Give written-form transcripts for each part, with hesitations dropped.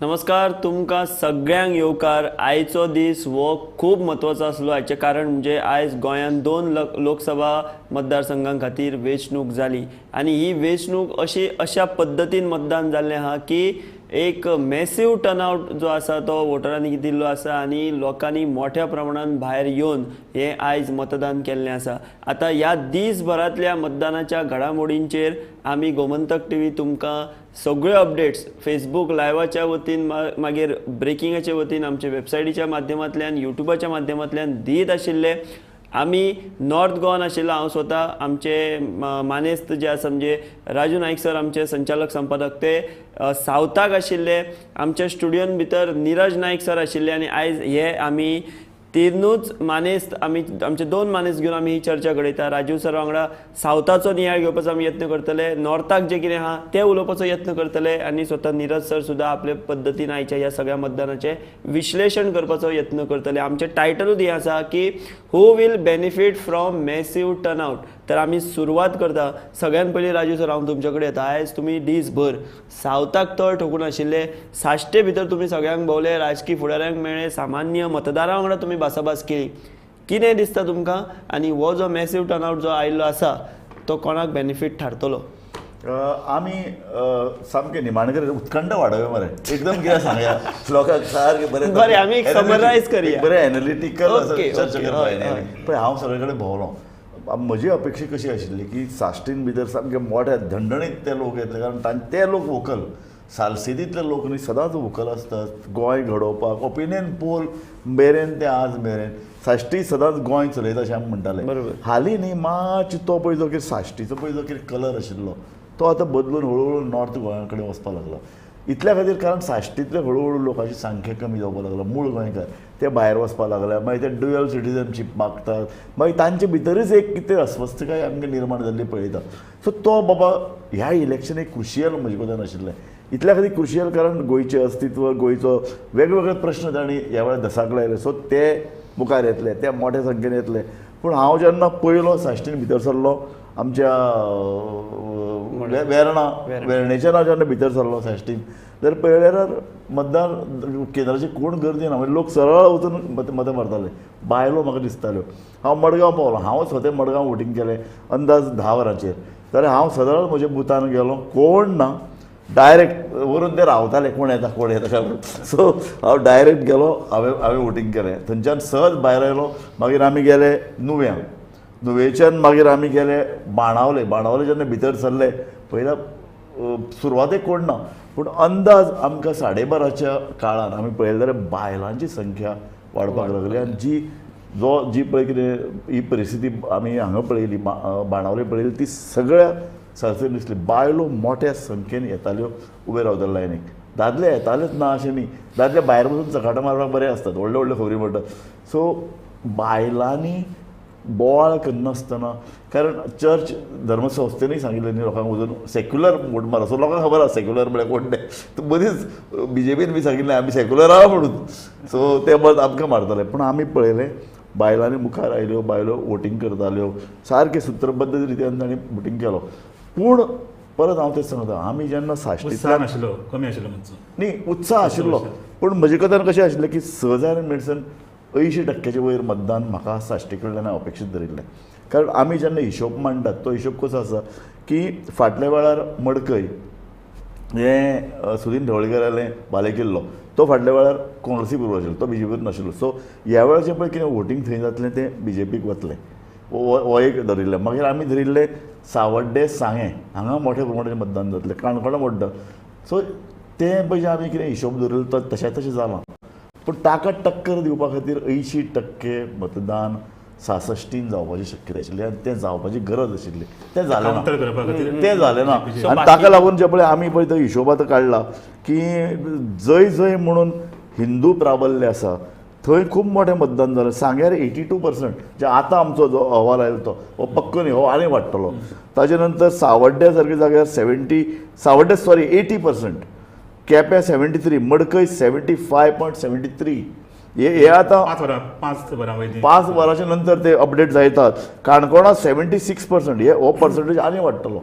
नमस्कार तुमकां सगळ्यांक येवकार. आयचो दीस हो खूब म्हत्वाचो आसलो. हाचें कारण म्हणजे आयज गोंयांत 2 लोकसभा मतदारसंघां खातीर वेंचणूक जाली आनी ही वेंचणूक अशा पद्दतीन मतदान जाल्लें आहा की एक मॅसिव टर्नआउट जो आसा तो वोटरांनी दिल्लो आसा आनी लोकांनी मोठ्या प्रमाणान भायर येवन हें आयज मतदान केल्लें आसा. आतां ह्या दिसभरांतल्या मतदानाच्या घडामोडींचेर आमी गोमंतक टीव्ही तुमकां सगळ्यो अपडेट्स फेसबूक लायव्हाच्या वतीन मागीर ब्रेकिंगाच्या वतीन आमच्या वेबसायटीच्या माध्यमांतल्यान युट्यूबाच्या माध्यमांतल्यान दीत आशिल्ले. आमी नॉर्थ गोवान आशिल्लो हांव स्वता आमचे मानेस्त जे आसा म्हणजे राजू नाईक सर आमचे संचालक संपादक ते सावथाक आशिल्ले. आमच्या स्टुडियोन भितर निरज नाईक सर आशिल्ले आनी आयज हे आमी तिनूच मानेस्त आमचे 2 मानेस्त घेवन आमी ही चर्चा घडयता. राजू सर वांगडा सावथाचो नियाळ घेवपाचो आमी यत्न करतले, नॉर्थाक जे कितें आहा तें उलोवपाचो यत्न करतले आनी स्वता निरज सर सुद्दां आपले पद्दतीन आयच्या ह्या सगळ्या मतदानाचें विश्लेशण करपाचो यत्न करतले. आमचें टायटलूच हें आसा की who will benefit from massive turnout. तर आमी सुरवात करता. सगळ्यान पयलीं राजू सर हांव तुमचे कडेन येता. आयज तुमी दीसभर सावथाक तळ ठोकून आशिल्ले, साश्टे भितर तुमी सगळ्यांक भोंवले, राजकीय फुडाऱ्यांक मेळ्ळे, सामान्य मतदारां वांगडा तुमी भासाभास केली. कितें दिसता तुमकां आनी हो जो मॅसिव टर्नआउट जो आयिल्लो आसा तो कोणाक बेनिफीट थारतलो? आमी सामकें निमाणेकर उत्कंठ वाडोवया मरे एकदम कितें सांगया लोकांक सारकें बरें आमी एक समरायज करया. बरें एनालिटिकल चर्चा ओके. करपाक पळय हांव सगळे कडेन भोंवलो. म्हजी अपेक्षा कशी आशिल्ली की साश्टीन भितर सामके मोठ्या धंडणीत ते लोक येतले कारण ते लोक वोकल सालसेतींतले लोक न्ही सदांच वोकल आसतात गोंय घडोवपाक. ओपिनियन पोल मेरेन ते आज मेरेन साश्टी सदांच गोंय चलयता अशें आमी म्हणटाले. हालीं न्ही मातशी तो पळय जो कितें साश्टीचो पळय जो कितें कलर आशिल्लो तो आतां बदलून हळू नॉर्थ गोंया कडेन वचपाक लागला. इतल्या खातीर कारण साश्टींतले हळू लोकांची संख्या कमी जावपाक लागला. मूळ गोंयकार ते भायर वचपाक लागल्या. मागीर ते ड्युअल सिटीजनशीप मागतात. मागीर तांचे भितरच एक कितें अस्वस्थकाय आमकां निर्माण जाल्ली पळयता. सो तो बाबा ह्या इलेक्शन एक क्रुशियल म्हजे कोतान आशिल्लें. इतल्या खातीर क्रुशियल कारण गोंयचें अस्तित्व गोंयचो वेगवेगळे प्रश्न तांणी ह्या वेळार दसाक लायले. सो ते मुखार येतले, ते मोठ्या संख्येन येतले. पूण हांव जेन्ना पयलो साश्टीन भितर सरलो आमच्या वेर्णेच्यान हांव जेन्ना भितर सरलो साश्टीन जाल्यार पळयल्यार मतदान केंद्राची कोण गर्दी ना. म्हणजे लोक सरळ वचून मतां मारताले. बायलो म्हाका दिसताल्यो. हांव मडगांव पावलो. हांव स्वता मडगांव वोटींग केलें अंदाज 10 वरांचेर. जाल्यार हांव सरळ म्हज्या बुथान गेलो कोण ना. डायरेक्ट व्हरून ते रावताले कोण येता काय. सो हांव डायरेक्ट गेलो. हांवें वोटींग केलें. थंयच्यान सहज भायर आयलो. मागीर आमी गेले नुव्यां. नुवेच्यान मागीर आमी गेले बाणावले जेन्ना भितर सरले पयल्या सुरवातेक कोण ना. पूण अंदाज आमकां 12:30च्या काळान आमी पळयलें जाल्यार बायलांची संख्या वाडपाक लागली. आनी जी पळय कितें ही परिस्थिती आमी हांगा पळयली बाणावले पळयली ती सगळ्या सरसेन दिसली. बायलो मोठ्या संख्येन येताल्यो उबे रावताले लायनीक. दादले येतालेच ना अशें न्ही. दादले भायर वचून चकाटां मारपाक बरे आसतात. व्हडल्यो खबरी म्हणटात. सो बायलांनी बोवाळ करनासतना कारण चर्च धर्मसंस्थेनूय सांगिल्लें न्ही लोकांक वचून सेक्युलर वोट मारा. सो लोकांक खबर आसा सेक्युलर म्हळ्यार कोण ते. मदींच BJPन बी सांगिल्लें आमी सेक्युलर आहा म्हणून. सो ते मत आमकां मारताले. पूण आमी पळयलें बायलांनी मुखार आयल्यो. बायलो वोटींग करताल्यो. सारके सुत्रबद्ध रितीन तांणी वोटींग केलो. पूण परत हांव तेच सांगता आमी जेन्ना साश्टींतल्यान कमी आशिल्लो न्ही उत्साह आशिल्लो. पूण म्हजे कोतान कशें आशिल्लें की 80% वयर मतदान म्हाका साश्टी कडल्यान अपेक्षीत धरिल्लें. कारण आमी जेन्ना हिशोब मांडटात तो हिशोब कसो आसा की फाटल्या वेळार मडकय हें सुदीन ढवळीकारालें बालेकिल्लो तो फाटल्या वेळार काँग्रेसी बरोबर आशिल्लो. तो BJPत नाशिल्लो. सो ह्या वेळाचें पळय कितें वोटींग थंय जातलें तें BJPक वतलें. हो एक धरिल्लें. मागीर आमी धरिल्लें सावड्डे सांगे हांगा मोठ्या प्रमाणाचें मतदान जातलें. काणकोणा मोड्डा. सो तें पळय आमी कितें हिशोब धरिल्लो तो तशें जालां. पूण ताका टक्कर दिवपा खातीर 80% मतदान 66 जावपाची शक्यताय आशिल्ली आनी तें जावपाची गरज आशिल्ली. तें जालें ना. आनी ताका लागून जे पळय आमी पळय तो हिशोब आतां काडला की जंय म्हणून हिंदू प्राबल्य आसा थंय खूब मोठें मतदान जालें. सांग्यार 82% जे आतां आमचो जो अहवाल आयलो तो हो पक्को न्ही. हो आनी वाडटलो. ताजे नंतर सावड्ड्या सारके जाग्यार 80%. केप्यां 73, मडकय 75.73. हे आतां 5 वरांच्या नंतर ते अपडेट जायतात. काणकोणा 76%. हो पर्संटेज आनी वाडटलो.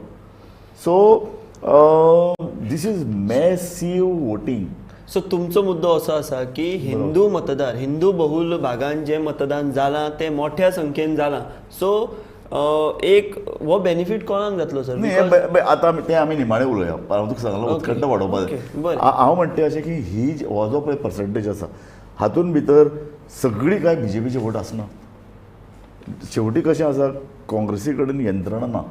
So this is massive voting. So तुमचो मुद्दो असो आसा की हिंदू मतदार हिंदू बहुल भागांत जे मतदान जालां ते मोठ्या संख्येन जालां सो एक हो बेनिफीट कोणाक जातलो सर न्ही आतां तें आमी निमाणें उलोवया हांव तुका सांगलो उत्कंठ वाडोवपाक बरें. हांव म्हणटा अशें की ही हो जो पळय पर्संटेज आसा हातून भितर सगळी काय BJPचे वोट आसना. शेवटी कशें आसा काँग्रेसी कडेन यंत्रणा ना.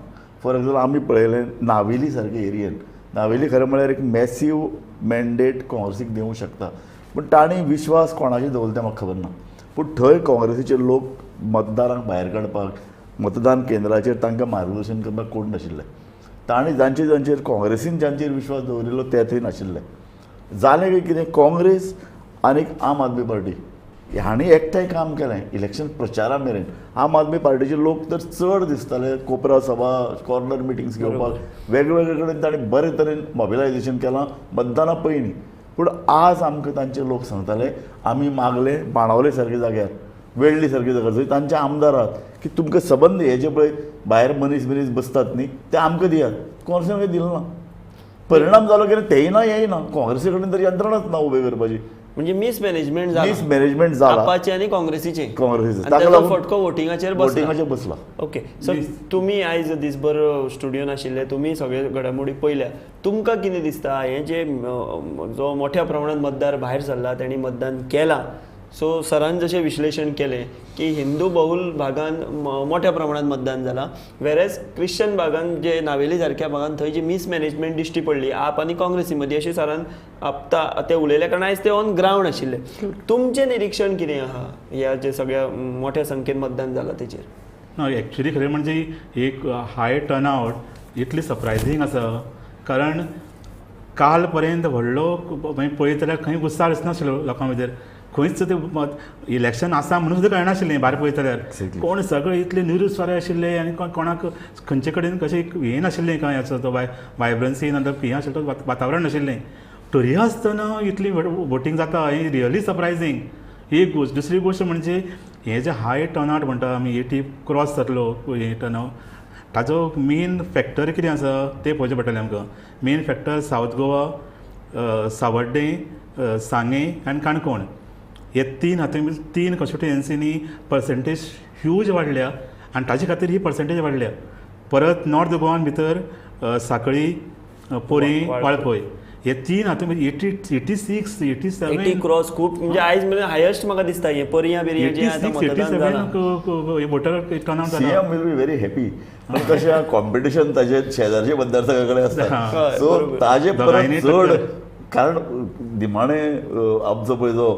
फॉर एक्झाम्पल आमी पळयलें नावेली सारके एरियेन नावेली खरें म्हळ्यार एक मॅसिव मॅन्डेट काँग्रेसीक दिवंक शकता पूण तांणी विश्वास कोणाचेर दवरलो तें म्हाका खबर ना. पूण थंय काँग्रेसीचे लोक मतदारांक भायर काडपाक मतदान केंद्राचेर तांकां मार्गदर्शन करपाक कोण नाशिल्ले. तांणी जांचेर काँग्रेसीन जांचेर विश्वास दवरिल्लो ते थंय नाशिल्ले. जालें काय कितें काँग्रेस आनी आम आदमी पार्टी हांणी एकठांय काम केलें इलेक्शन प्रचारा मेरेन. आम आदमी पार्टीचे लोक तर चड दिसताले कोपरा सभा कॉर्नर मिटिंग्स घेवपाक वेगवेगळे कडेन तांणी बरे तरेन मोबिलायजेशन केलां मतदाना पयलीं. पूण आज आमकां तांचे लोक सांगताले आमी मागले बाणावले सारके जाग्यार वेळ्ळी सारके जाग्यार जंय तांचे आमदार आहात की तुमकां सबंद हे जे पळय भायर मनीस बसतात न्ही ते आमकां दियात. काँग्रेसीन काही दिलें ना. परिणाम जालो की तेंय ना हेंय ना. काँग्रेसी कडेन तर यंत्रणाच ना उबे करपाची. म्हणजे मिसमॅनेजमेंट जाला मिसमॅनेजमेंट जाला आपाचे आनी काँग्रेसीचे काँग्रेसीचे. आनी ताका ताचो लागून फटको वोटिंगाचेर बसला. ओके सर तुमी आयज दिसभर स्टुडियोन आशिल्ले तुमी सगळे घडामोडी पळयल्या तुमकां कितें दिसता हें जे जो मोठ्या प्रमाणात मतदार भायर सरला तेणी मतदान केलां सो सरान जशें विश्लेशण केलें की हिंदू बहुल भागान मोठ्या प्रमाणात मतदान जालां वेरेज क्रिश्चन भागान जे नावेली सारक्या भागान थंय जी मिसमॅनेजमेंट दिश्टी पडली आप आनी काँग्रेसी मदीं अशें सरान आपता ते उलयले कारण आयज ते ऑन ग्रावंड आशिल्ले. तुमचें निरीक्षण कितें आहा ह्या जे सगळ्या मोठ्या संख्येन मतदान जालां तेचेर? ना एक्चुली खरें म्हणजे एक हाय टर्नआवट इतली सरप्रायझींग आसा कारण काल पर्यंत व्हडलो पळयत जाल्यार खंय उत्साह दिसनाशिल्लो लोकां भितर. खंयच ते इलेक्शन आसा म्हणून सुद्दां कळनाशिल्लें भायर पळयत जाल्यार कोण सगळे इतले निरुत्साही आशिल्ले आनी कोणाक खंयचे कडेन कशें हें नाशिल्लें कांय हाचो तो वायब्रन्सी ना हें आशिल्लें वातावरण नाशिल्लें. तरी आसतना इतली वोटींग जाता हें रियली सरप्रायझींग. एक गोश्ट. दुसरी गोश्ट म्हणजे हें जे हाय टर्नआवट म्हणटा आमी 80 क्रॉस जातलो हें टर्नआवट ताजो मेन फॅक्टर कितें आसा तें पळोवचें पडटलें आमकां. Main factor south Goa Sanvordem Sanguem आनी काणकोण हे तीन कॉन्स्टिट्युएन्सीनी पर्संटेज ह्यूज वाडल्या आनी ताजे खातीर ही पर्संटेज वाडल्या. परत नॉर्थ गोवान भितर सांकळी पोरी वाळपय हे तीन हातूंत 86 87 क्रॉस खूब म्हणजे आयज मेरेन हायेस्ट म्हाका दिसता हे पर्या बिर्या जे आतां मतदान जालां वोटर टर्नआवट जाला. CM will be very happy. पण कशें कॉम्पिटिशन ताजे शेजारचे मतदारसंघा कडेन आसता सो ताजे परत चड कारण निमाणे आमचो पळय जो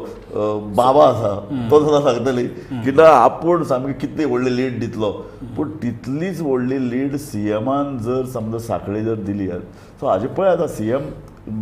बाबा आसा तो सुद्दां सांगतली की ना आपूण सामकी कितली व्हडली लीड दितलो. पूण तितलीच व्हडली लीड सीएमान जर समजा सांखळी जर दिली सो हाजे पळय आतां सीएम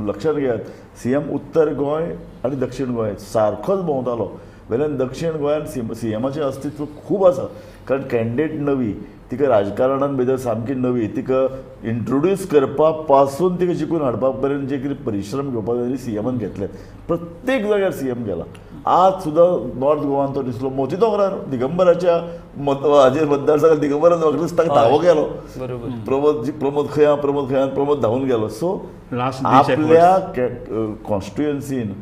लक्षात घेयात सीएम उत्तर गोंय आनी दक्षिण गोंय सारकोच भोंवतालो वेल्यान दक्षिण गोंयान सीएमाचें अस्तित्व खूब आसा कारण कॅन्डिडेट नवी तिका राजकारणान भितर सामकी नवी तिका इंट्रोड्यूस करपा पासून तिका जिखून हाडपा पर्यंत जे कितें परिश्रम घेवपाक जाय सीएमान घेतले. प्रत्येक जाग्यार सीएम गेला. आज सुद्दां नॉर्थ गोवान तो दिसलो मोती दोंगरार दिगंबराच्या हाजेर मतदारसंघात दिगंबरान ताका धावो गेलो. प्रमोद खंय धांवून गेलो. सो आपल्या कॉन्स्टिट्युएन्सीन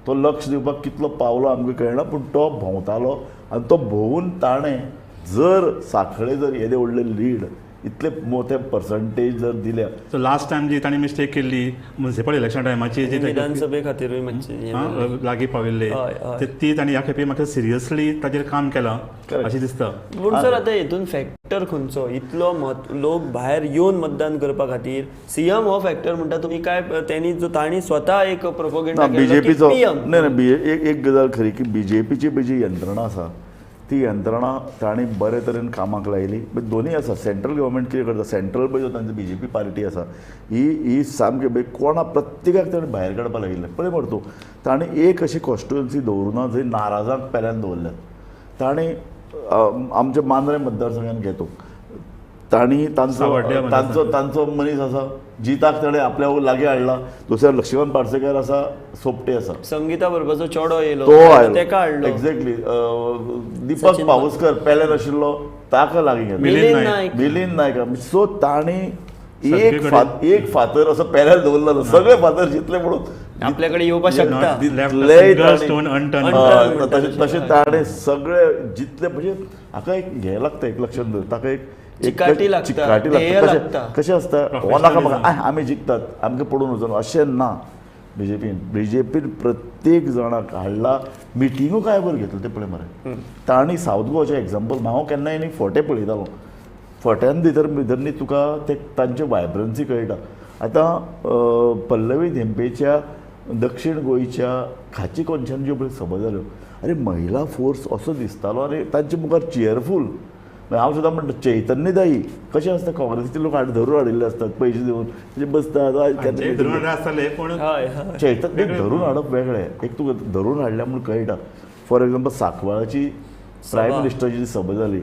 तो लक्ष दिवपाक कितलो पावलो आमकां कळना पूण तो भोंवतालो आनी तो भोंवून ताणें जर सांखळे जर येदे व्हडले लीड इतले मोठे पर्संटेज जर दिल्या. सो लास्ट टायम जी तांणी मिस्टेक केल्ली म्युनिसिपल इलेक्शन टायमाची जी विधानसभे खातीरूय मातशें लागीं पाविल्ले ती तांणी ह्या खेपे म्हाका सिरियसली ताजेर काम केलां अशें दिसता. पूण सर आतां हितून फॅक्टर खंयचो इतलो लोक भायर येवन मतदान करपा खातीर सीएम हो फॅक्टर म्हणटा तुमी काय त्यांनी जो तांणी स्वता एक प्रोपोगेंडा बीजेपीचो नाही एक गजाल खरी की बीजेपीची जी यंत्रणा आसा ती यंत्रणा तांणी बरे तरेन कामाक लायली. दोनूय आसा सेंट्रल गव्हर्मेंट कितें करता सेंट्रल पळय जो तांची बीजेपी पार्टी आसा ही सामकी कोणा प्रत्येकाक ताणें भायर काडपाक लायिल्लें. पळय मरे तूं ताणें एक अशी कॉन्स्टिट्युएन्सी दवरुना जंय नाराजांक पेल्यान दवरल्यात. ताणें आमच्या मांद्रे मतदारसंघान घेतो तांणी तांचो मनीस आसा जिताक ताणें आपल्या लागीं हाडला. दुसऱ्या लक्ष्मण पार्सेकार आसा सोपटे आसा संगीता बरोबरचो चेडो येयलो तो तेका हाडलो एक्झॅक्टली दिपक पावसकर पेल्यान आशिल्लो ताका लागीं गेलो मिलिंद नायक. सो तांणी एक फातर असो पेल्यार दवरलो सगळे फातर जितले म्हणून आपल्याकडे येवपाक शकता स्टोन अनटर्न तशें ताणें सगळे जितले म्हणजे हाका एक हे लागता एक लक्षात दवर ताका एक चिकाटी लागता, चिकाटी ध्येय लागता लागता. कशें असता हो नाका म्हाका आमी जिखतात आमकां पडून वचून अशें ना बीजेपीन प्रत्येक जाणाक हाडला मिटिंगू काय बरं घेतलो ते पळय मरे तांणी सावथ गोवाचें एग्जाम्पल हांव केन्नाय न्ही फोटे पळयतालो फोट्यान भितर न्ही तुका ते तांचे वायब्रन्सी कळटा आतां पल्लवी धेंपेच्या दक्षिण गोंयच्या खाची कोनशान ज्यो पळय सभा जाल्यो अरे महिला फोर्स असो दिसतालो आनी तांचे मुखार चेअरफूल हांव सुद्दां म्हणटा चैतन्यदायी कशें आसता काँग्रेसीचे लोक धरून हाडिल्ले असतात पयशे दिवन म्हणजे बसतात आसताले पूण चैतन्य धरून हाडप वेगळें एक तुका धरून हाडल्या म्हूण कळटा फॉर एग्जाम्पल सांकवाळाची प्रायम मिनिस्टराची जी सभा जाली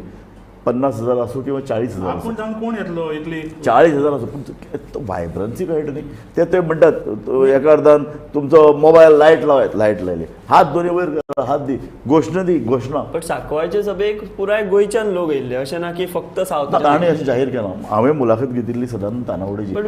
50,000 आसूं किंवा 40,000 आसूं पूण जावन कोण येतलो इतली 40,000 आसूं पूण वायब्रन्सी कळटा न्ही ते म्हणटात एका अर्दान तुमचो मोबायल लायट लावात लायट लायली हात दोन्ही वयर करा हात दी घोषणा पण सांकवाळचे सभेक पुराय गोंयच्यान लोक येयल्ले अशें ना की फक्त सावथ ताणें अशें जाहीर केलां हांवें मुलाखत घेतिल्ली सदांत तानावडेची पण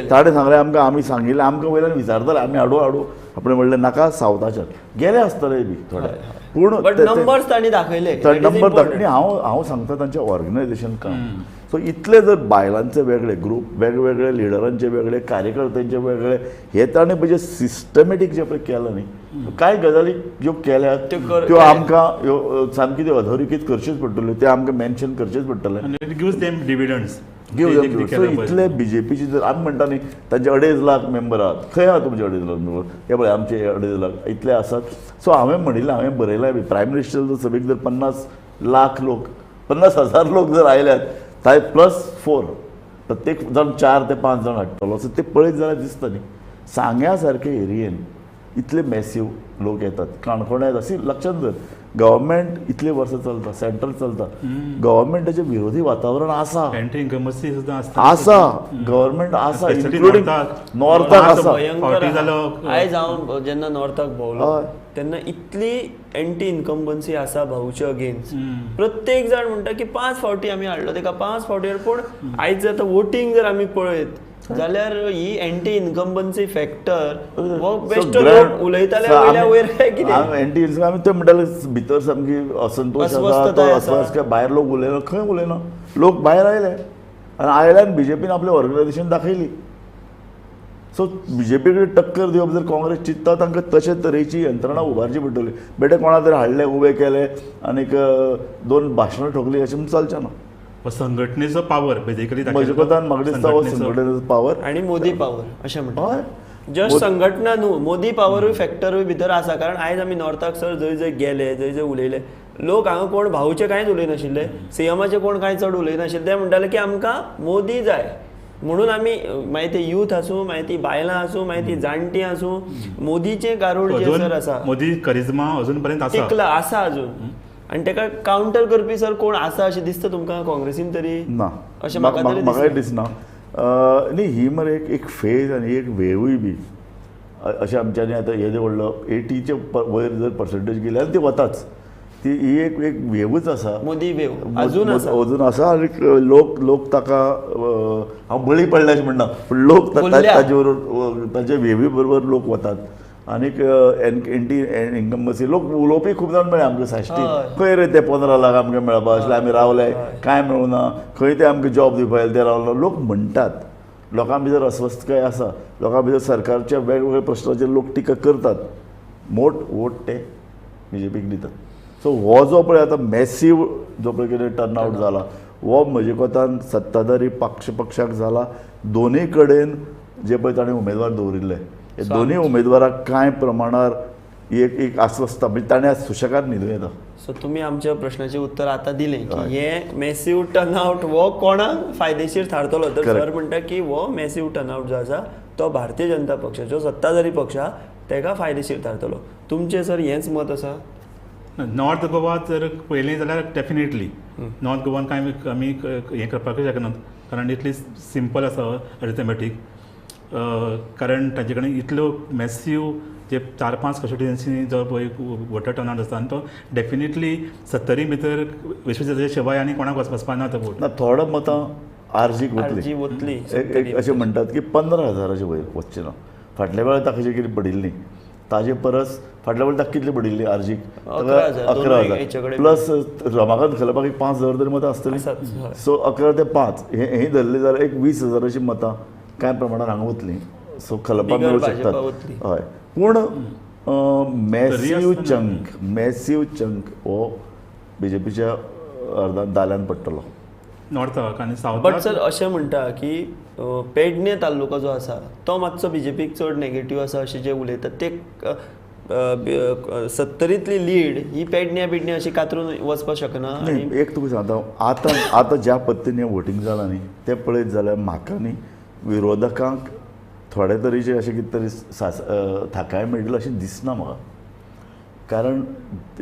ताणें सांगलें आमकां आमी सांगिल्लें आमकां वयल्यान विचारताले आमी हाडू आपणें म्हणलें नाका सावथाच्यान गेले आसतले बी थोडे पूण नंबर्स तांणी दाखयले नंबर दाखयले हांव सांगता तांचें ऑर्गनायझेशन काम सो इतले जर बायलांचे वेगळे ग्रूप वेगवेगळे लिडरांचे वेगळे कार्यकर्त्यांचे वेगळे हे ताणें म्हणजे सिस्टमॅटीक जे पळय केलां न्ही कांय गजाली ज्यो केल्यात त्यो आमकां सामकी त्यो अधोरेखीत करच्योच पडटल्यो ते आमकां मेन्शन करचेच पडटले गिव्स देम डिविडंड्स सो इतले बीजेपीचे जर आमी म्हणटा न्ही तांचे 2.5 लाख मेंबर आहात खंय आहा तुमचे 2.5 लाख मेंबर हे पळय आमचे 2.5 लाख इतले आसात सो हांवें म्हणिल्लें हांवें बरयलां प्रायम मिनिस्टर सभेक जर 50 लाख लोक 50,000 लोक जर आयल्यात थंय +4 प्रत्येक जाण 4 ते 5 जाण हाडटलो सो ते पळयत जाल्यार दिसता न्ही सांग्या सारके एरियेन इतले मॅसिव लोक येतात काणकोण्यात अशी लक्षात दर गव्हर्मेंट इतले वर्सां चलता सेंट्रल चलता गव्हर्मेंटाचें विरोधी वातावरण आसा एंटी इन्कमसी सुद्दां आसा गव्हर्मेंट आसा इन्क्लुडींग नॉर्थाक आसा आयज हांव जेन्ना नॉर्थाक भोंवलो तेन्ना इतली एंटी इन्कम्बन्सी आसा भाऊच्या अगेन्स्ट प्रत्येक जाण म्हणटा की 5 फावटी आमी हाडलो तेका 5 फावटी पूण आयज आतां वोटींग जर आमी पळयत जाल्यार ही एंटी इन्कम्बन्सी फॅक्टर हो बेश्टो लोक उलयताले वयर काय कितें एंटी आमी ते म्हणटाले भितर सामकी असंतोश आसा भायर लोक उलयना खंय उलयना लोक भायर आयले आनी आयल्यान बीजेपीन आपलें ऑर्गनायझेशन दाखयली सो बीजेपी कडेन टक्कर दिवप जर काँग्रेस चिंतता तांकां तशे तरेची यंत्रणा उबारची पडटली बेटे कोणा तरी हाडले उबे केले आनीक 2 भाशणां ठोकली अशें म्हणून चलचें ना संघटनेचो पावर बेजिकली म्हजे कोतान म्हाका दिसता हो संघटनेचो पावर आनी मोदी पावर अशें म्हणटा जस्ट संघटना न्हू मोदी पावरूय फॅक्टरूय भितर आसा कारण आयज आमी नॉर्थाक सर जंय गेले जंय उलयले लोक हांगा कोण भाऊचे कांयच उलयनाशिल्ले सीएमाचे कोण कांय चड उलयनाशिल्ले ते म्हणटाले की आमकां मोदी जाय म्हणून आमी मागीर ते यूथ आसूं मागीर ती बायलां आसूं मागीर ती जाणटी आसूं मोदीचें गारूड जे सर आसा मोदी करिश्मा अजून पर्यंत आसा अजून आनी तेका कावंटर करपी सर कोण आसा अशें दिसता तुमकां काँग्रेसीन तरी ना अशें म्हाका दिसना न्ही ही मरे एक फेज आनी एक वेवूय बी अशें आमच्यांनी आतां हे व्हडलो 80चे वयर जर पर्संटेज गेली जाल्यार ती वताच ती ही एक वेवूच आसा मोदी वेव अजून आसा आनी लोक ताका हांव बळी पडले अशें म्हणना पूण लोक ताजे बरोबर ताचे वेवी बरोबर लोक वतात आनीक एंटी इन्कम्बन्सी लोक उलोवपी खूब जाण मेळ्ळे आमकां साश्टी खंय रे ते 15 लाख आमकां मेळपा आसले आमी रावले कांय मेळूना खंय ते आमकां जॉब दिवपा ते रावलो लोक म्हणटात लोकां भितर अस्वस्थकाय आसा लोकां भितर सरकारच्या वेगवेगळ्या प्रश्नाचेर लोक टिका करतात मोठ वोट ते बीजेपीक दितात सो हो जो पळय आतां मॅसीव जो पळय कितें टर्नआवट जाला हो म्हजे कोतान सत्ताधारी पक्षाक जाला दोनूय कडेन जे पळय ताणें उमेदवार दवरिल्ले हे दोनूय उमेदवाराक कांय प्रमाणार एक आस्वस्थता म्हणजे ताणें आज सुशेगाद न्हिदूं येता सो तुमी आमच्या प्रश्नाचें उत्तर आतां दिलें की हे मॅसीव टर्नआवट हो कोणाक फायदेशीर थारतलो तर सर म्हणटा की हो मॅसीव टर्नआवट जो आसा तो भारतीय जनता पक्षाचो सत्ताधारी पक्ष तेका फायदेशीर थारतलो तुमचें सर हेंच मत आसा नॉर्थ गोवा जर पळयलें जाल्यार डेफिनेटली नॉर्थ गोवान कांय आमी हें करपाकूच शकनात कारण इतली सिंपल आसा अरिथमॅटीक कारण ताजे कडेन इतल्यो मॅसीव जे 4-5 कॉन्स्टिट्युएन्सी जो पळय वोटर टर्नआवट आसता आनी तो डेफिनेटली 70 भितर विश्वेश्वरैया शिवाय आनी कोणाक वचपाना तो वोट ना थोडं मतां आरजीक आरजी वतली एक अशें म्हणटात की 15,000 वयर वचचें ना. फाटल्या वेळार ताका कितें पडिल्ली ताजे परस फाटल्या वेळार ताका कितली पडिल्ली आरजीक 11,000 प्लस रमाकांत खलपाक एक 5,000 तरी मतां आसतली. सो 11 ते 5 हे धरली जाल्यार एक 20,000 मतां कांय प्रमाणात हांगा वतली. सो खलपाक मेळूं शकतात. हय पूण मॅसिव चंक हो बीजेपीच्या अर्दान दाल्यान पडटलो नॉर्थाक आनी बट सावथाक. सर अशें म्हणटा की पेडणे तालुका जो आसा तो मातसो बीजेपीक चड नेगेटीव आसा अशें जे उलयतात ते 70तली लीड ही पेडणे अशी कातरून वचपाक शकना. नाही. एक तुका सांगता आतां ज्या पद्दतीन हें वोटींग जालां न्ही तें पळयत जाल्यार म्हाका न्ही विरोधकांक थोडे तरेचे अशें कितें तरी थाकाय मेळटली अशें दिसना म्हाका. कारण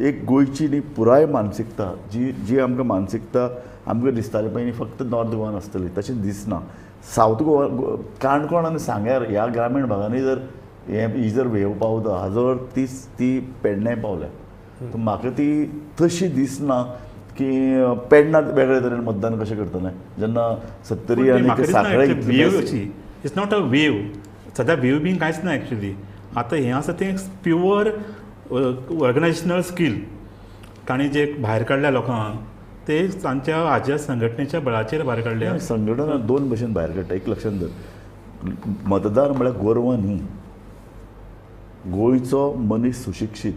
एक गोंयची न्ही पुराय मानसिकता जी आमकां मानसिकता आमकां दिसताली पळय न्ही फक्त नॉर्थ गोवान आसतली तशें दिसना. सावथ गोवा काणकोण आनी सांग्यार ह्या ग्रामीण भागांनी जर ही जर वेव पावता हाजो ती पेडण्यां पावल्या. म्हाका ती तशी दिसना की पेडण्यां वेगळे तरेन मतदान कशें करतलें जेन्ना 70 आनी सांखळे इट्स नॉट अ वेव. सद्या वेव बी कांयच ना एक्चुली. आतां हें आसा तें प्युअर ऑर्गनायजेशनल स्कील तांणी जे भायर काडल्या लोकांक ते तांच्या हाज्या संघटनेच्या बळाचेर भायर काडल्या. संघटना दोन भशेन भायर काडटा. एक लक्षांत दवर मतदार म्हळ्यार गोरवां न्ही. गोंयचो मनीस सुशिक्षीत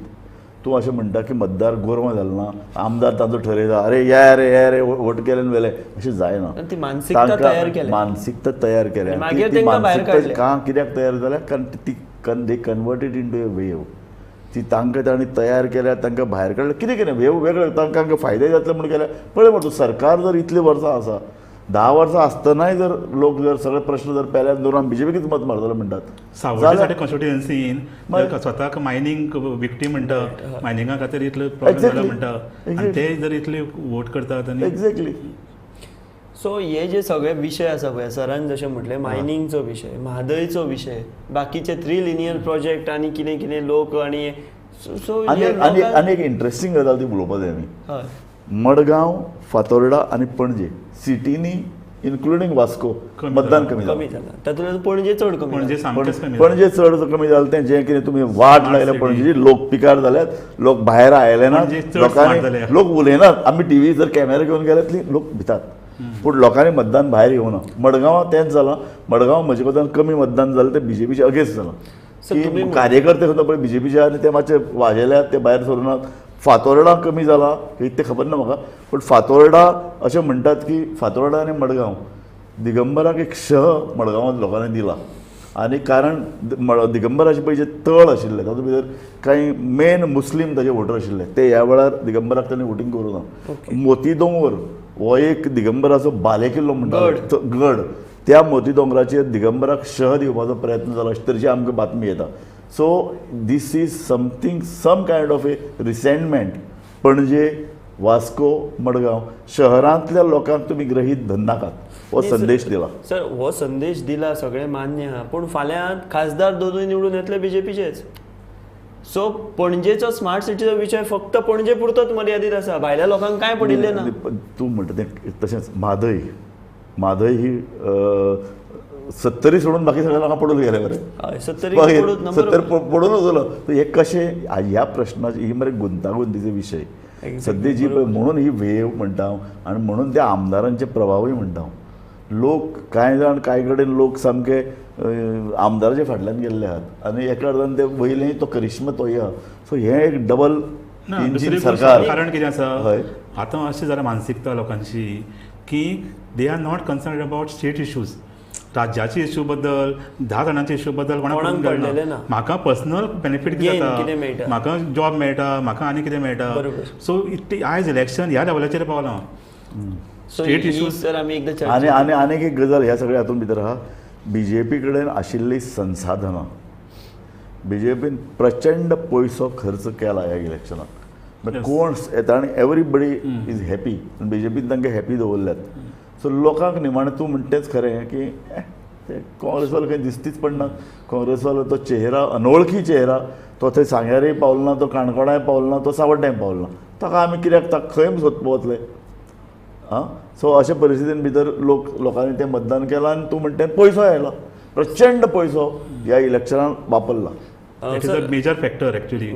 तूं अशें म्हणटा की मतदार गोरवां जालो ना आमदार तांचो ठरयता अरे या रे वोट केलें वेले अशें जायना. ती मानसिकता तयार केल्या. मानसिकता तयार केल्या. मागीर तेंकां भायर काडलें. कित्याक तयार जाल्या कारण ती they converted into A wave. ती तांकां तांणी तयार केल्या तांकां भायर काडलें. कितें वेव वेगळो तांकां फायदे जातले म्हूण केल्या. पळय म्हणटा सरकार जर इतलीं वर्सां आसा 10 वर्सां आसतनाय जर लोक जर सगळे प्रश्न जर पेल्यान दवरून बीजेपीक मत मारतलो म्हणटात. सावड्डे कॉन्स्टिट्युएन्सीन स्वताक मायनींग विक्टी म्हणटा मायनिंगा खातीर इतलो प्रॉब्लेम जाला म्हणटा आनी ते जर इतले वोट करतात आनी एक्झॅक्टली. सो हे जे सगळे विशय आसा पळय सरान जशें म्हटलें मायनिंगचो विशय म्हादयचो विशय बाकीचे 3 लिनियर प्रोजेक्ट आनी कितें कितें लोक आनी सो आनी एक इंट्रस्टींग गजाल ती उलोवपाक जाय आमी. मडगांव फातोर्डा आनी पणजे सिटीनी इन्क्लुडींग वास्को मतदान कमी जालां. तातूंत पणजे चड कमी. पणजे चड कमी जालें तें जें कितें तुमी वाट लायल्या पणजे लोक पिकार जाल्यात. लोक भायर आयले ना. लोकांनी लोक उलयनात. आमी टीव्ही जर कॅमेरा घेवन गेले लोक भितात. पूण लोकांनी मतदान भायर येवना. मडगांवां तेंच जालां. मडगांव म्हजे कोतान कमी मतदान जालें तें बीजेपीचे अगेन्स्ट जालां. की कार्यकर्ते खंय पळय बीजेपीचे आनी ते मातशे वाजेल्यात ते भायर सरुनात. फातोर्डा कमी जाला तें खबर ना म्हाका पूण फातोर्डा अशें म्हणटात की फातोर्डा आनी मडगांव दिगंबराक एक शह मडगांवांत लोकांनी दिला. आनी कारण दिगंबराचे पळय जे तळ आशिल्ले तातूंत भितर कांय मेन मुस्लीम ताजे वोटर आशिल्ले ते ह्या वेळार दिगंबराक ताणें वोटींग करूं ना. मोती दोंगर हो एक दिगंबराचो बालेकिल्लो म्हणटा गड. त्या मोती दोंगराचेर दिगंबराक शह दिवपाचो प्रयत्न जालो अशे तरेची आमकां बातमी येता. So this is something some kind of a resentment. Panaji Vasco Madgaon शहरांतल्या लोकांक तुमी ग्रहीत धरनाकात हो संदेश दिला. सर हो संदेश दिला सगळें मान्य आहा पूण फाल्यां खासदार दोनूय निवडून येतले बीजेपीचेच. सो पणजेचो स्मार्ट सिटीचो विशय फक्त पणजे पुरतोच मर्यादीत आसा. भायल्या लोकांक कांय पडिल्लें ना. तूं म्हणटा तें तशेंच म्हादय ही 70 सोडून बाकी सगळ्या लोकांक पडून गेले बरें. 70 पडूनच उरलो. हे कशें ह्या प्रश्नाची ही मरे गुंतागुंतीचे विशय सद्या जी पळय म्हणून ही वेव म्हणटा आनी म्हणून त्या आमदारांचे प्रभावूय म्हणटा. लोक कांय जाण कांय कडेन लोक सामके आमदाराच्या फाटल्यान गेल्ले आहात आनी एका अर्दान ते वयलें तो करिश्मा तोय आहा. सो हें एक डबल इंजीन सरकार. कारण कितें आसा आतां अशें जाल्यार मानसिकता लोकांची की they are not concern about state issues. राज्याच्या इश्यू बद्दल 10 जाणांच्या इश्यू बद्दल कोणाक कळना. म्हाका पर्सनल बेनिफीट कितें जाता म्हाका जॉब मेळटा म्हाका आनी कितें मेळटा. सो आयज इलेक्शन ह्या लेवलाचेर पावलां. स्टेट इश्यूज आनी एक गजाल ह्या सगळ्या हातूंत भितर आहा. बीजेपी कडेन आशिल्लीं संसाधनां बीजेपीन प्रचंड पयसो खर्च केला ह्या इलेक्शनाक. कोण येता आनी एवरीबडी इज हॅपी. बीजेपीन तांकां हॅपी दवरल्यात. सो लोकांक निमाणें तूं म्हणटेच खरें की ते काँग्रेसवालो खंय दिसतीच पडना. काँग्रेसवालो तो चेहरा अनवळखी चेहरा तो थंय सांग्यारय पावलो ना तो काणकोणाय पावलो ना तो सावड्ड्याय पावलो ना. ताका आमी कित्याक ताका खंय सोदपाक वतले. सो अशा परिस्थितीन भितर लोकांनी तें मतदान केलां आनी तूं म्हणटा पयसो आयलो, प्रचंड पयसो ह्या इलेक्शनान वापरला. It is a major factor actually.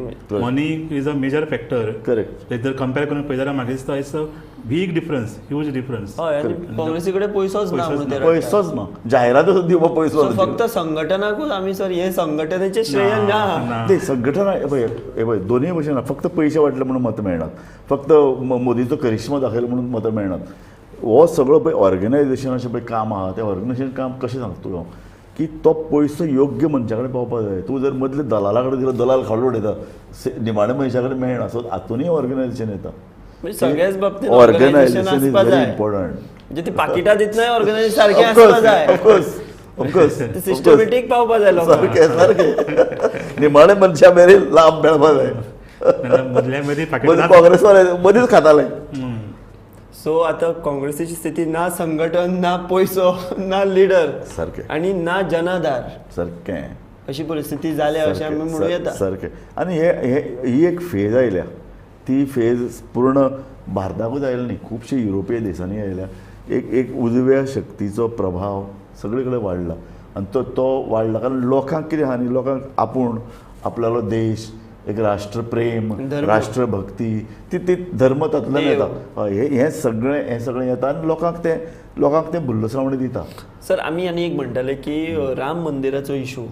Money is a major factor. Correct. जर कंपेर करून पळयत जाल्यार म्हाका दिसता it's a big difference, huge difference. हय आनी काँग्रेसी कडेन पयसोच ना म्हणून ते पयसोच ना, जायरात दिवपाक पयसो So फक्त संघटनाकूच आमी सर हे संघटनेचे श्रेय ना. ते संघटना हे पळय दोनूय भशेन ना, फक्त पयशे वाटले म्हणून मतां मेळनात, फक्त मोदीचो करिश्मा दाखयलो म्हणून मतां मेळनात. हो सगळो पळय ऑर्गनायझेशन अशें पळय काम आहा, तें ऑर्गनायझेशन काम कशें सांगता तुका की तो पयसो योग्य मनशा कडेन पावपाक जाय. तूं जर मदले दलाला कडेन दिलो, दलाल खालो उडयता, निमाण्या मनशा कडेन मेळना. सो हातूनय ऑर्गनायझेशन येता. म्हणजे सगळ्याच बाबतींत ऑर्गनायझेशन ऑर्गनायझेशन इज आसपाक व्हेरी जाय. इम्पॉर्टंट. म्हणजे ती पाकिटां दितनाय ऑर्गनायझेशन सारकें आसपाक जाय. ऑफकोर्स सिस्टमॅटीक पावपाक जाय लोकांक. सारकें निमाणे मनशा मेरेन लाभ मेळपाक जाय. मदल्या मदीं मदीं काँग्रेसवाले मदींच खाताले. सो आता काँग्रेसीची स्थिती ना संघटन, ना पयसो, ना लिडर सारकें आणि ना जनाधार सारकें अशी परिस्थिती जाल्या अशें आमी म्हणूं येता. सारकें. आनी ही एक फेज आयल्या, ती फेज पूर्ण भारताकूच आयली न्ही, खुबशे युरोपीय देशांनी आयल्या. एक उजव्या शक्तीचो प्रभाव सगळे कडेन वाडला आनी तो वाडला कारण लोकांक कितें आहा न्ही, लोकांक आपूण आपल्यालो देश, एक राष्ट्रप्रेम, राष्ट्रभक्ती, ती धर्म तातूंतल्यान येता. हें सगळें येता आनी लोकांक तें भुल्लसावणी दिता. सर आमी आनी एक म्हणटाले की राम मंदिराचो इशू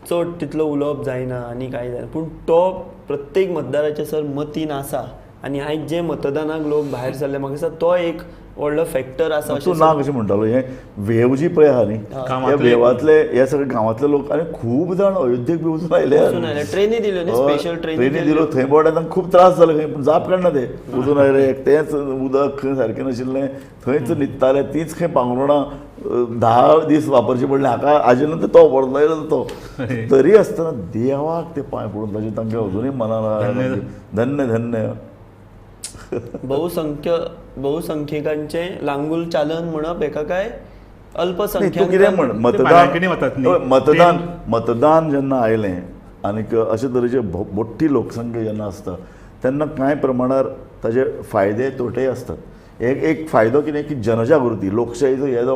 चड तितलो उलोवप जायना आनी कांय जायना, पूण तो प्रत्येक मतदाराच्या सर मतीन आसा. आनी आयज जे मतदानाक लोक भायर सरले म्हाका दिसता तो एक व्हडलो फॅक्टर आसा. तूं ना कशें म्हणटालो, हें वेव जी पळय आहा न्ही, ह्या वेवांतले हे सगळे गांवांतले लोक आनी खूब जाण अयोध्येक बी वचून आयले. ट्रेनी दिल्यो न्ही, स्पेशल ट्रेनी दिल्यो. थंय बोर्डान तांकां खूब त्रास जाले, खंय पूण जाप काडना ते वचून आयले. तेंच उदक खंय सारकें नाशिल्लें, थंयच न्हिदताले, तीच खंय पांगरोणां 10 दीस वापरची पडले. हाका हाजे नंतर तो व्हरलो तो तरी आसतना देवाक ते पांय पडून ताजें तांकां अजुनूय मनान धन्य धन्य. बहुसंख्यकांचे लांगूल चालन म्हणप एका काय अल्पसंख्याक. तूं कितें म्हण, मतदान जेन्ना आयलें आनीक अशे तरेचे मोठी लोकसंख्या जेन्ना आसता तेन्ना कांय प्रमाणार ताजे फायदे तोटेय आसतात. एक फायदो कितें की जनजागृती, लोकशाहीचो येदो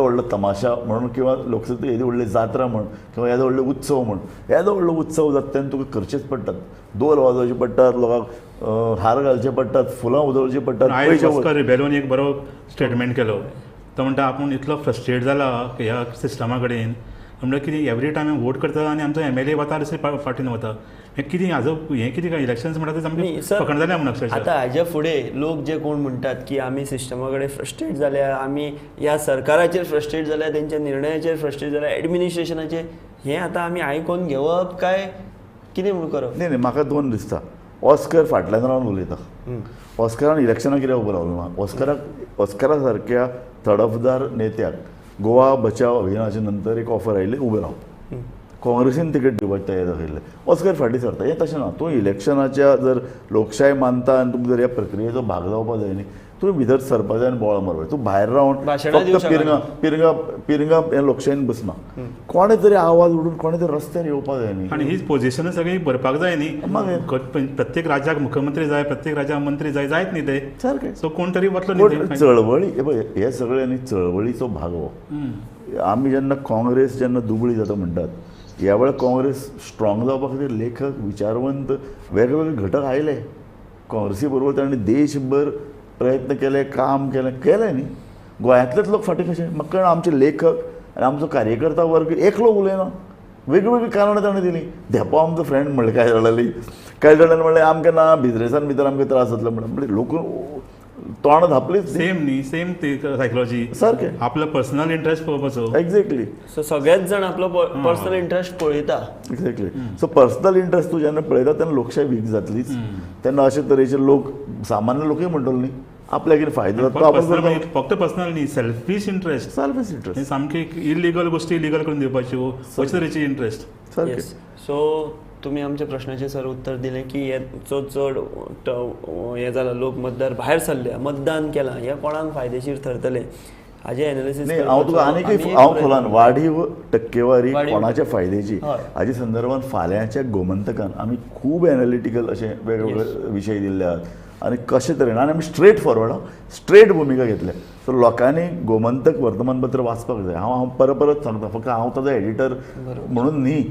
व्हडलो तमाशा म्हणून किंवा लोकशाही येदी व्हडली जात्रा म्हण किंवा येदो व्हडलो उत्सव म्हण, येदो व्हडलो उत्सव जाता तेन्ना तुका करचेच पडटात. दोल वाजोवचे पडटात, लोकांक हार घालचे पडटात, फुलां उदोवची पडटात. ऑस्कर रिबेलोन एक बरो स्टेटमेंट केलो. तो म्हणटा आपूण इतलो फ्रस्ट्रेट जाला ह्या सिस्टमा कडेन, म्हणजे कितें एवरी टायम हांव वोट करता आनी आमचो MLA वता दुसरे फाटीन वता. हें कितें हें कितें काय इलेक्शन्स म्हणटा ते सामकें फकण जाल्या म्हणून अक्षरशः. आतां हाजे फुडें लोक जे कोण म्हणटात की आमी सिस्टमा कडेन फ्रस्ट्रेट जाल्या, आमी ह्या सरकाराचेर फ्रस्ट्रेट जाल्या, तेंच्या निर्णयाचेर फ्रस्ट्रेट जाल्या, एडमिनिस्ट्रेशनाचेर, हें आतां आमी आयकून घेवप काय कितें म्हणून करप? न्ही म्हाका दोन दिसता. ऑस्कर फाटल्यान रावन उलयता. ऑस्करान इलेक्शनाक कित्याक उबो रावलो ना? ऑस्करा सारक्या तडफदार नेत्याक गोवा बचाव अभियानाच्या नंतर एक ऑफर आयिल्ली उबें राव. काँग्रेसीन तिकेट दिवपाची तयारी दाखयले. ऑस्कर फाटीं सरता. हें तशें ना. तूं इलेक्शनाच्या जर लोकशाय मानता आनी तुमकां जर ह्या प्रक्रियेचो भाग जावपाक जाय न्ही, तूं भितर सरपाक जाय आनी बोवाळ मारपाक. तूं भायर रावन फक्त पिरंगा हें लोकशायेन बसना. कोणें तरी आवाज उडून कोणें तरी रस्त्यार येवपाक जाय न्ही. आनी ही पोझिशनां सगळीं भरपाक जाय न्ही. प्रत्येक राज्याक मुख्यमंत्री जाय, प्रत्येक राज्याक मंत्री जायत न्ही ते. सारकें. सो कोण तरी वतलो न्ही. चळवळी हे सगळे न्ही चळवळीचो भाग हो. आमी जेन्ना काँग्रेस जेन्ना दुबळी जाता म्हणटात, ह्या वेळार काँग्रेस स्ट्रॉंग जावपा खातीर लेखक, विचारवंत, वेगवेगळे घटक आयले. काँग्रेसी बरोबर तांणी देशभर प्रयत्न केले, काम केलें न्ही. गोंयांतलेच लोक फाटीं कशे म्हाका कळना. आमचे लेखक आनी आमचो कार्यकर्ता वर्ग एकलो उलयना. वेगवेगळी कारणां ताणें दिलीं. धेपो आमचो फ्रेंड म्हणलें कांय जाणांनी म्हणलें आमकां ना बिजनेसान भितर आमकां त्रास जातलो म्हणलें लोक तोंड धापलीच. सेम ती सायकोलॉजी. सारकें. आपलो पर्सनल इंट्रस्ट पळोवपाचो. एक्झॅक्टली. सो सगळेच जाण आपलो पर्सनल इंट्रस्ट पळयता. एक्झॅक्टली. सो पर्सनल इंट्रस्ट तूं जेन्ना पळयता तेन्ना लोकशाय वीक जातलीच. तेन्ना अशे तरेचे लोक, सामान्य लोकूय म्हणटलो न्ही, आपल्याक कितें फायदो जाता फक्त पर्सनल न्ही, सेल्फीश इंट्रस्ट. सामके इलिगल गोश्टी इलिगल करून दिवपाच्यो, अशे तरेचे इंट्रस्ट. सारकें. सो तुमी आमच्या प्रश्नाचें सर उत्तर दिलें की हेचो चड हें जालां, लोक मतदार भायर सरले, मतदान केलां, हें कोणाक फायदेशीर ठरतलें हाजें एनालिसीस. हांव तुका आनीक हांव खोलान वाडीव टक्केवारी कोणाच्या फायद्याची हाजे संदर्भांत फाल्यांच्या गोमंतकान आमी खूब एनालिटिकल अशे वेगवेगळे विशय दिल्ले आहात. आनी कशे तरेन आनी आमी स्ट्रेट फॉरवर्ड स्ट्रेट भुमिका घेतल्या सो लोकांनी गोमंतक वर्तमानपत्र वाचपाक जाय हांव परत सांगता फक्त हांव ताजो एडिटर म्हणून न्ही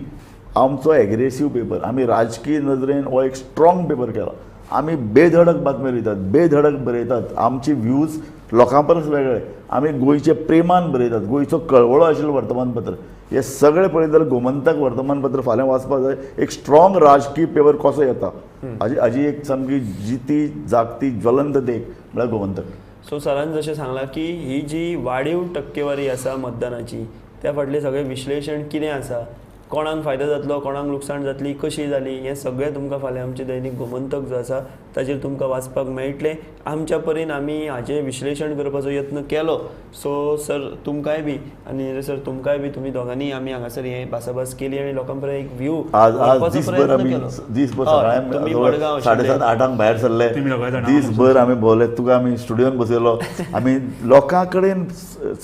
आमचो एग्रेसीव पेपर आमी राजकीय नदरेन हो एक स्ट्रॉंग पेपर केला आमी बेधडक बातम्यो लिहितात बेधडक बरयतात आमची व्ह्यूज लोकां परस वेगळे आमी गोंयचे प्रेमान बरयतात गोंयचो कळवळो आशिल्लो वर्तमानपत्र हे सगळे पळयत जाल्यार गोमंतक वर्तमानपत्र फाल्यां वाचपाक जाय एक स्ट्रॉंग राजकीय पेपर कसो येता हाजी एक सामकी जिती जागती ज्वलंत देख म्हळ्यार गोमंतक. सो सरान जशें सांगलां की ही जी वाडीव टक्केवारी आसा मतदानाची त्या फाटलें सगळें विश्लेशण कितें आसा कोणाक फायदो जातलो कोणाक लुकसाण जातली कशी जाली हें सगळें तुमकां फाल्यां आमचें दैनीक गोमंतक जो आसा ताचेर तुमकां वाचपाक मेळटलें. आमच्या परीन आमी हाचें विश्लेशण करपाचो यत्न केलो. सो सर तुमकांय बी आनी सर तुमकांय बी तुमी दोगांनी आमी हांगासर हें भासाभास केली आनी लोकां पर्यंत एक व्ह्यू आज दिसभर आमी दिसभर सकाळीं 7:30 भायर सरले दिसभर आमी भोवले तुका आमी स्टुडियोन बसयलो आमी लोकां कडेन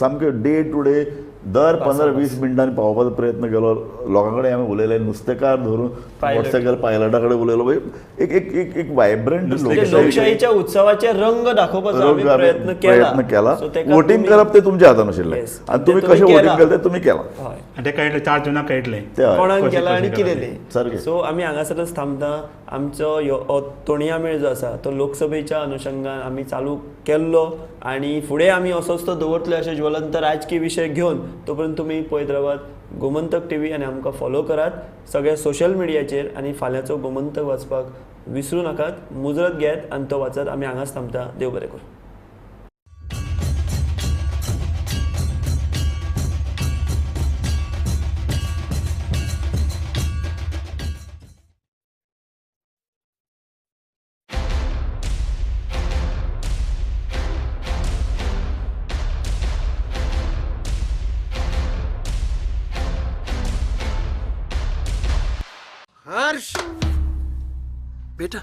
सामके डे टू डे दर 15-20 मिनटांनी पावपाचो प्रयत्न केलो लोकां कडेन आमी उलयले नुस्तेकार धरून मोटरसायकल पायलटा कडेन उलयलो एक एक एक एक वायब्रंट लोकशाहीच्या उत्सवाचे रंग दाखोवपाचो आमी प्रयत्न केला वोटिंग करप ते तुमच्या हातान आशिल्लें आनी तुमी कशें वोटिंग केलें तें तुमी केलां आनी तें कळटलें 4 जुनाक कळटलें कोणाक केलां आनी कितें तें सारकें. सो आमी हांगासरच थांबता. आमचो तोणया मेळ जो आसा तो लोकसभेच्या अनुशंगान आमी चालू केल्लो आनी फुडें आमी असोच तो दवरतले अशे ज्वलंत राजकीय विशय घेवन. तोपर्यंत तुमी पळयत रावात गोमंतक टीव्ही आनी आमकां फॉलो करात सगळ्या सोशल मिडियाचेर आनी फाल्यांचो गोमंतक वाचपाक विसरू नाकात. मुजरत घेयात आनी तो वाचत. आमी हांगाच थांबता. देव बरें करूं. हर्ष बेटा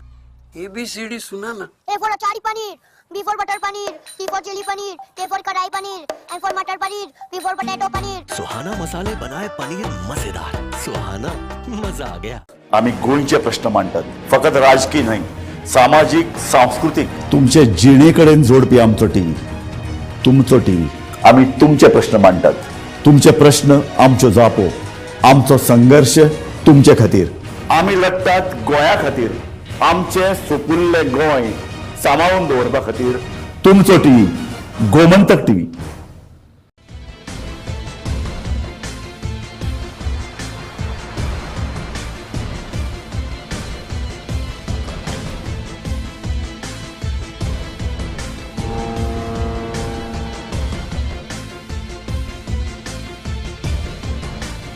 ABCD सुना ना. A for achari paneer, B for butter paneer, C for chili paneer, K for kadai paneer, M for matar paneer, P for potato paneer. Suhana मसाले बनाए पनीर मजेदार. सुहाना मजा आ गया. आम्ही गोंयचे प्रश्न मांडतात फकत राजकीय नाही सामाजिक सांस्कृतिक तुमचे जिणेकडेन जोडपी आमचो टीव्ही तुमचो टीव्ही आम्ही तुमचे प्रश्न मांडतात तुमचे प्रश्न आमच्यो जापो आमचो संघर्ष तुमचे खातीर आम्ही लढतात गोंया खातीर आमचे सोपुल्ले गोंय सांबाळून दवरपा खातीर तुमचो टीव्ही गोमंतक टीव्ही.